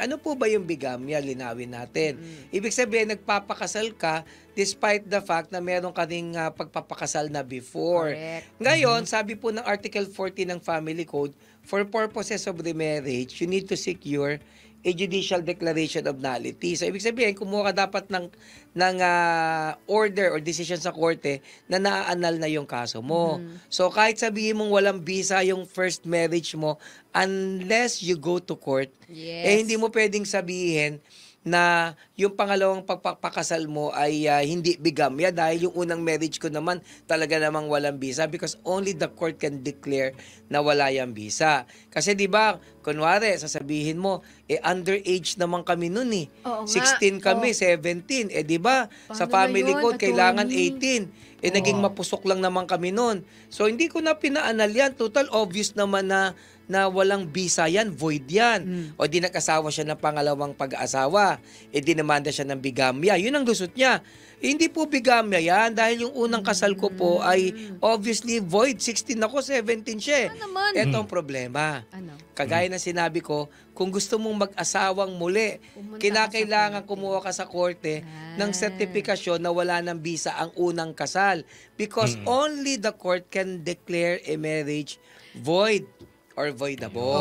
Ano po ba yung bigamya? Linawin natin. Ibig sabihin, nagpapakasal ka despite the fact na meron ka ring pagpapakasal na before. Correct. Ngayon, sabi po ng Article 40 ng Family Code, for purposes of remarriage, you need to secure a judicial declaration of nullity. So, ibig sabihin, kumuha ka dapat ng order or decision sa korte na naa-annul na yung kaso mo. So, kahit sabihin mong walang visa yung first marriage mo, unless you go to court, Yes. hindi mo pwedeng sabihin na yung pangalawang pagpapakasal mo ay hindi bigamya dahil yung unang marriage ko naman talaga namang walang visa because only the court can declare na wala yung visa. Kasi 'di ba, kunwari sasabihin mo, underage naman kami noon eh. Oo nga. 16 kami, 17. 'Di ba? Sa Paano na family yun, code kailangan attorney? 18. Naging mapusok lang naman kami noon. So hindi ko na pinaanal yan. Total obvious naman na walang visa yan, void yan. O di nag-asawa siya ng pangalawang pag-aasawa. Dinamanda siya ng bigamya. Yun ang lusot niya. Hindi po bigamya yan dahil yung unang kasal ko po ay obviously void. 16 ako, 17 siya. Ano naman? Ito ang problema. Ano? Kagaya ng sinabi ko, kung gusto mong mag-asawang muli, Pumunta kinakailangan ka sa korte. kumuha ka sa korte ng sertifikasyon na wala ng visa ang unang kasal. Because only the court can declare a marriage void or voidable.